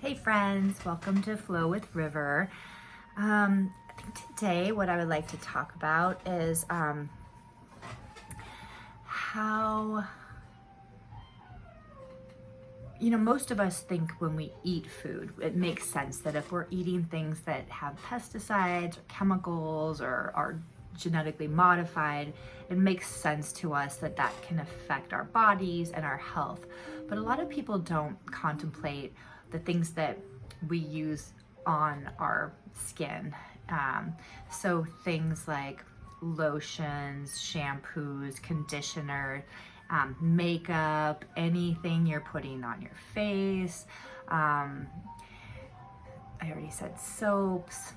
Hey friends, welcome to Flow with River. I think today what I would like to talk about is how, most of us think when we eat food, it makes sense that if we're eating things that have pesticides or chemicals or are genetically modified, it makes sense to us that that can affect our bodies and our health. But a lot of people don't contemplate the things that we use on our skin. So things like lotions, shampoos, conditioner, makeup, anything you're putting on your face. I already said soaps,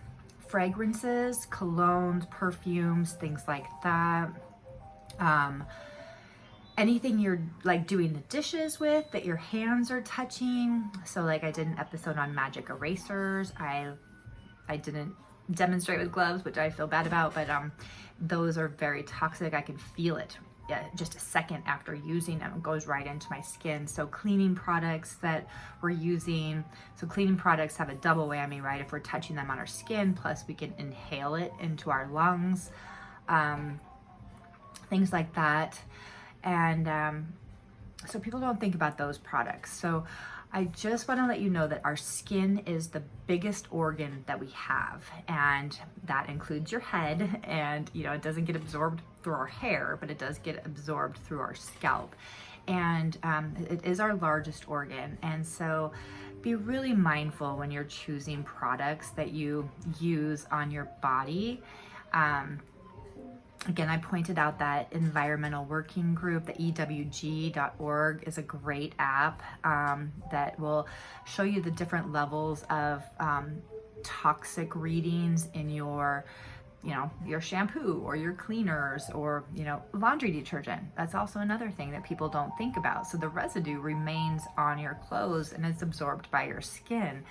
fragrances, colognes, perfumes, things like that. Anything you're like doing the dishes with that your hands are touching. So like I did an episode on magic erasers. I didn't demonstrate with gloves, which I feel bad about, but those are very toxic. I can feel it just a second after using them. It goes right into my skin. So cleaning products that we're using, so cleaning products have a double whammy, right? If we're touching them on our skin, plus we can inhale it into our lungs, things like that. And so people don't think about those products. So I just want to let you know that our skin is the biggest organ that we have, and that includes your head. And it doesn't get absorbed through our hair, but it does get absorbed through our scalp. And it is our largest organ. And so be really mindful when you're choosing products that you use on your body. Again, I pointed out that environmental working group, the ewg.org, is a great app that will show you the different levels of toxic readings in your shampoo or your cleaners or, laundry detergent. That's also another thing that people don't think about. So the residue remains on your clothes and it's absorbed by your skin.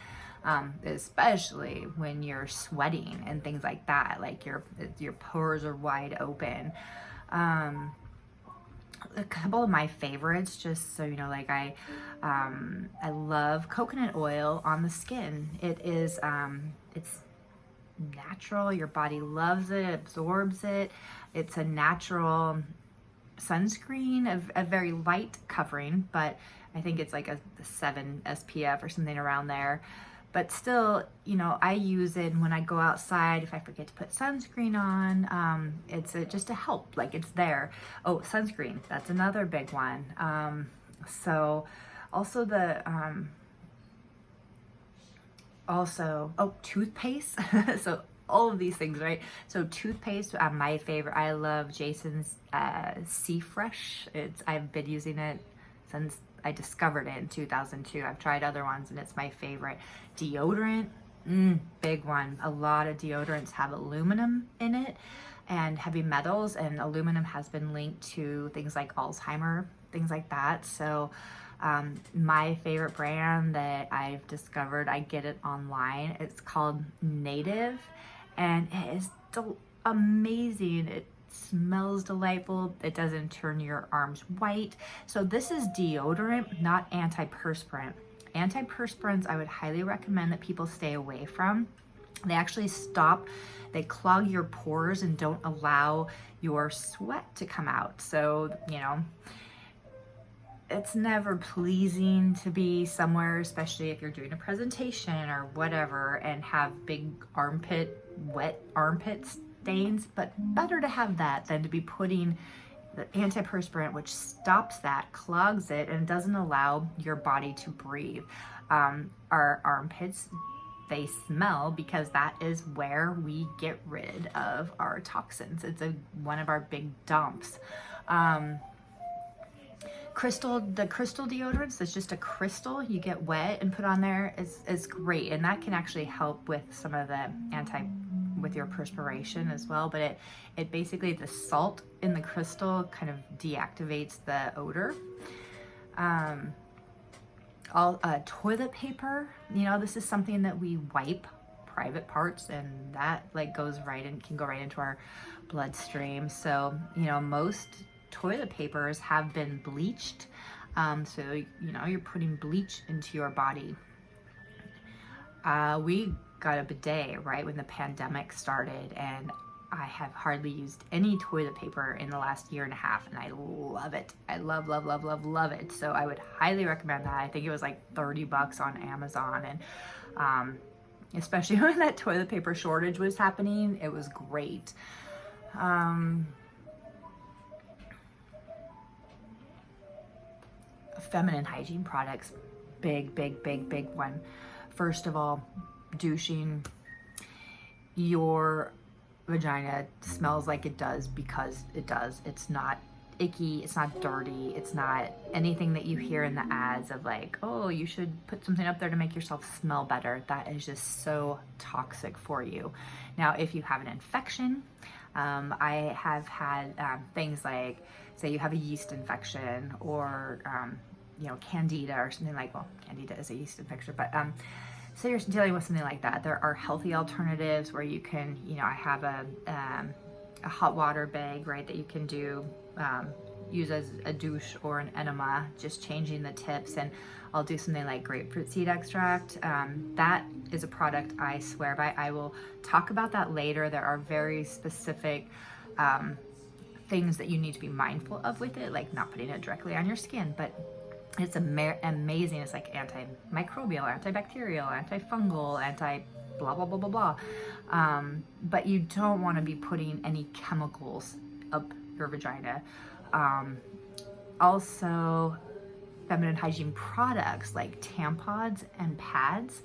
Especially when you're sweating and things like that, like your pores are wide open. A couple of my favorites, just so you know, like I love coconut oil on the skin. It is it's natural. Your body loves it, absorbs it. It's a natural sunscreen, a very light covering, but I think it's like a 7 SPF or something around there. But still, I use it when I go outside. If I forget to put sunscreen on, it's just a help, like it's there. Oh, sunscreen, that's another big one. So also toothpaste. So all of these things, right? So toothpaste, my favorite. I love Jason's Sea Fresh. I've been using it since I discovered it in 2002. I've tried other ones and it's my favorite. Deodorant, big one. A lot of deodorants have aluminum in it and heavy metals, and aluminum has been linked to things like Alzheimer, things like that. So my favorite brand that I've discovered, I get it online. It's called Native, and it is amazing. It smells delightful. It doesn't turn your arms white. So this is deodorant, not antiperspirant. Antiperspirants, I would highly recommend that people stay away from. They actually they clog your pores and don't allow your sweat to come out. So, it's never pleasing to be somewhere, especially if you're doing a presentation or whatever, and have big wet armpit stains. But better to have that than to be putting the antiperspirant, which stops that, clogs it, and doesn't allow your body to breathe. Our armpits, they smell because that is where we get rid of our toxins. It's one of our big dumps. The crystal deodorants, that's just a crystal you get wet and put on there, is great, and that can actually help with some of the with your perspiration as well. But it basically, the salt in the crystal kind of deactivates the odor. Toilet paper, this is something that we wipe private parts, and that can go right into our bloodstream. So most toilet papers have been bleached. So you're putting bleach into your body. We got a bidet right when the pandemic started, and I have hardly used any toilet paper in the last year and a half, and I love it. I love, love, love, love, love it. So I would highly recommend that. I think it was like $30 on Amazon, and especially when that toilet paper shortage was happening, it was great. Feminine hygiene products, big, big, big, big one. First of all, douching. Your vagina smells like it does because it does. It's not icky, it's not dirty, it's not anything that you hear in the ads of like, oh, you should put something up there to make yourself smell better. That is just so toxic for you. Now, if you have an infection, I have had things like, say you have a yeast infection, or candida or something like, well, candida is a yeast infection, but so you're dealing with something like that. There are healthy alternatives where you can, I have a hot water bag, right, that you can use as a douche or an enema, just changing the tips. And I'll do something like grapefruit seed extract. That is a product I swear by. I will talk about that later. There are very specific things that you need to be mindful of with it, like not putting it directly on your skin, but it's amazing. It's like antimicrobial, antibacterial, antifungal, blah, blah, blah, blah, blah. But you don't want to be putting any chemicals up your vagina. Also, feminine hygiene products like tampons and pads,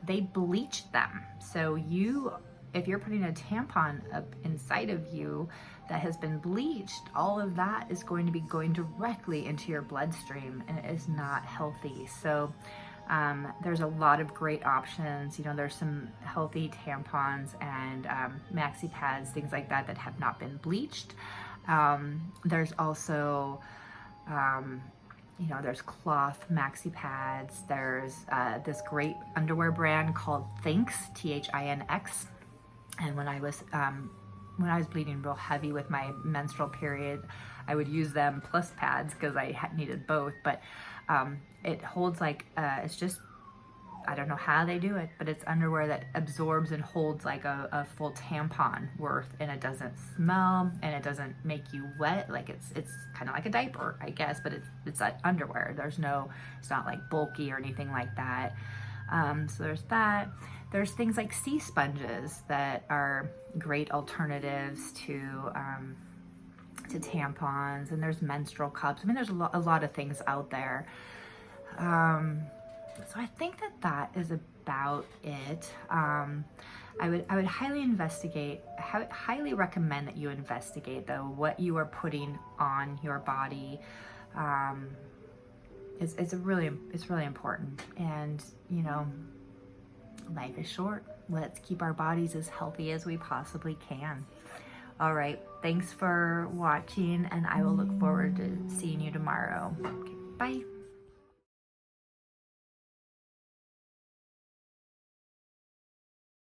they bleach them. So if you're putting a tampon up inside of you that has been bleached, all of that is going to be going directly into your bloodstream, and it is not healthy. So there's a lot of great options. There's some healthy tampons and maxi pads, things like that have not been bleached. There's also there's cloth maxi pads. There's this great underwear brand called Thinx, Thinx. And when I was bleeding real heavy with my menstrual period, I would use them plus pads because I needed both. But it holds like, it's just, I don't know how they do it, but it's underwear that absorbs and holds like a full tampon worth, and it doesn't smell and it doesn't make you wet. Like it's kind of like a diaper, I guess, but it's like underwear. It's not like bulky or anything like that. So there's that. There's things like sea sponges that are great alternatives to tampons, and there's menstrual cups. I mean, there's a lot of things out there. So I think that is about it. I would highly highly recommend that you investigate though what you are putting on your body. It's really important, and life is short. Let's keep our bodies as healthy as we possibly can. All right, thanks for watching, and I will look forward to seeing you tomorrow. Okay, bye.